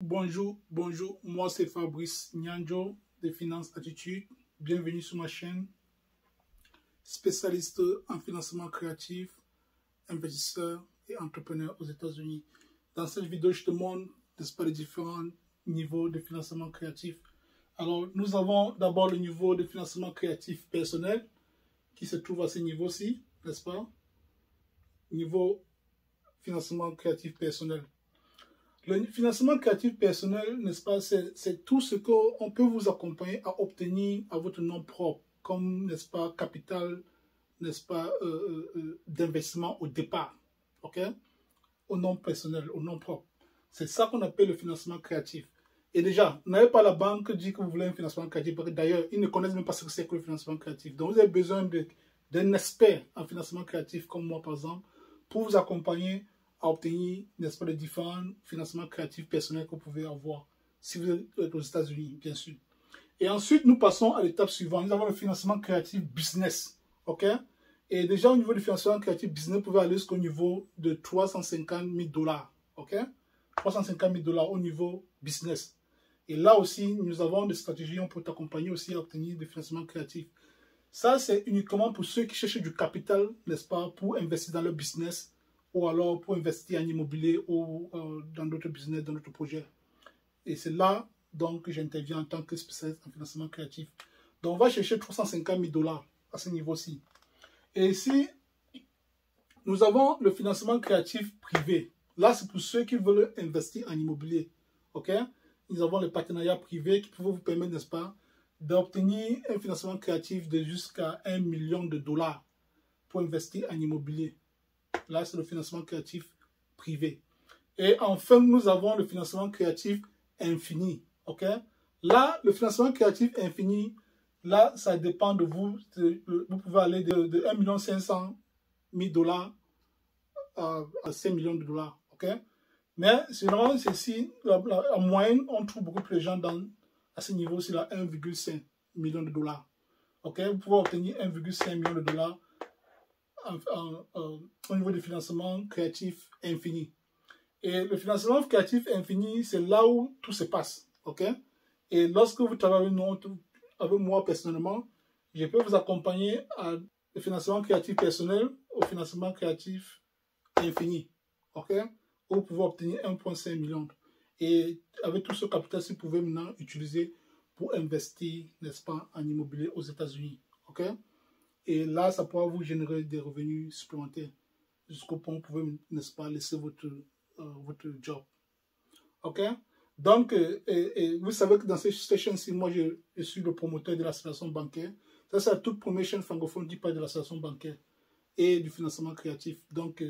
Bonjour, moi c'est Fabrice Nyanjo de Finance Attitude. Bienvenue sur ma chaîne, spécialiste en financement créatif, investisseur et entrepreneur aux États-Unis. Dans cette vidéo, je te montre, n'est-ce pas, les différents niveaux de financement créatif. Alors, nous avons d'abord le niveau de financement créatif personnel qui se trouve à ce niveau-ci, n'est-ce pas? Niveau financement créatif personnel. Le financement créatif personnel, n'est-ce pas, c'est tout ce qu'on peut vous accompagner à obtenir à votre nom propre, comme, n'est-ce pas, capital, n'est-ce pas, d'investissement au départ, ok? Au nom personnel, au nom propre. C'est ça qu'on appelle le financement créatif. Et déjà, n'allez pas à la banque dire que vous voulez un financement créatif, parce que d'ailleurs, ils ne connaissent même pas ce que c'est que le financement créatif. Donc, vous avez besoin d'un expert en financement créatif, comme moi, par exemple, pour vous accompagner à obtenir, n'est-ce pas, les différents financements créatifs personnels que vous pouvez avoir, si vous êtes aux États-Unis, bien sûr. Et ensuite, nous passons à l'étape suivante. Nous avons le financement créatif business, ok? Et déjà, au niveau du financement créatif business, vous pouvez aller jusqu'au niveau de 350 000 $, ok? 350 000 $ au niveau business. Et là aussi, nous avons des stratégies pour t'accompagner aussi à obtenir des financements créatifs. Ça, c'est uniquement pour ceux qui cherchent du capital, n'est-ce pas, pour investir dans leur business, ou alors pour investir en immobilier ou dans d'autres business, dans d'autres projets. Et c'est là donc que j'interviens en tant que spécialiste en financement créatif. Donc on va chercher 350 000 $ à ce niveau-ci. Et ici, nous avons le financement créatif privé. Là, c'est pour ceux qui veulent investir en immobilier. Ok? Nous avons le partenariat privé qui peut vous permettre, n'est-ce pas, d'obtenir un financement créatif de jusqu'à 1 million de $ pour investir en immobilier. Là, c'est le financement créatif privé. Et enfin, nous avons le financement créatif infini. Ok? Là, le financement créatif infini, là, ça dépend de vous. Vous pouvez aller de 1 500 000 $ à 5 millions de $. Ok? Mais sinon, ceci, en moyenne, on trouve beaucoup plus de gens à ce niveau-ci, là, 1,5 million de $. Ok? Vous pouvez obtenir 1,5 million de $ au niveau du financement créatif infini. Et le financement créatif infini, c'est là où tout se passe. Ok? Et lorsque vous travaillez avec moi personnellement, je peux vous accompagner à le financement créatif personnel au financement créatif infini. Ok? Où vous pouvez obtenir 1,5 million. Et avec tout ce capital, vous pouvez maintenant utiliser pour investir, n'est-ce pas, en immobilier aux États-Unis. Ok? Et là, ça pourra vous générer des revenus supplémentaires jusqu'au point où vous pouvez, n'est-ce pas, laisser votre job. Ok? Donc, vous savez que dans cette chaîne-ci, moi, je suis le promoteur de l'association bancaire. Ça, c'est la toute première chaîne francophone qui parle de l'association bancaire et du financement créatif. Donc,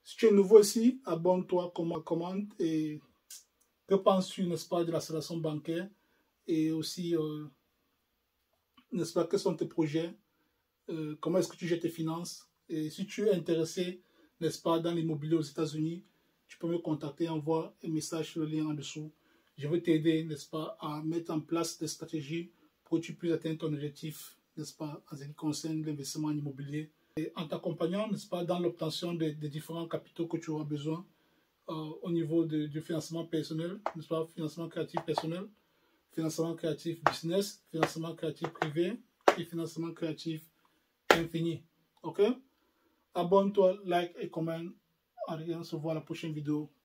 si tu es nouveau ici, abonne-toi, commente et que penses-tu, n'est-ce pas, de l'association bancaire et aussi, n'est-ce pas, quels sont tes projets? Comment est-ce que tu gères tes finances? Et si tu es intéressé, n'est-ce pas, dans l'immobilier aux États-Unis, tu peux me contacter, envoie un message sur le lien en dessous. Je vais t'aider, n'est-ce pas, à mettre en place des stratégies pour que tu puisses atteindre ton objectif, n'est-ce pas, en ce qui concerne l'investissement en immobilier. Et en t'accompagnant, n'est-ce pas, dans l'obtention des différents capitaux que tu auras besoin au niveau du financement personnel, n'est-ce pas, financement créatif personnel, financement créatif business, financement créatif privé et financement créatif infini. Ok? Abonne-toi, like et commente. On se voit à la prochaine vidéo.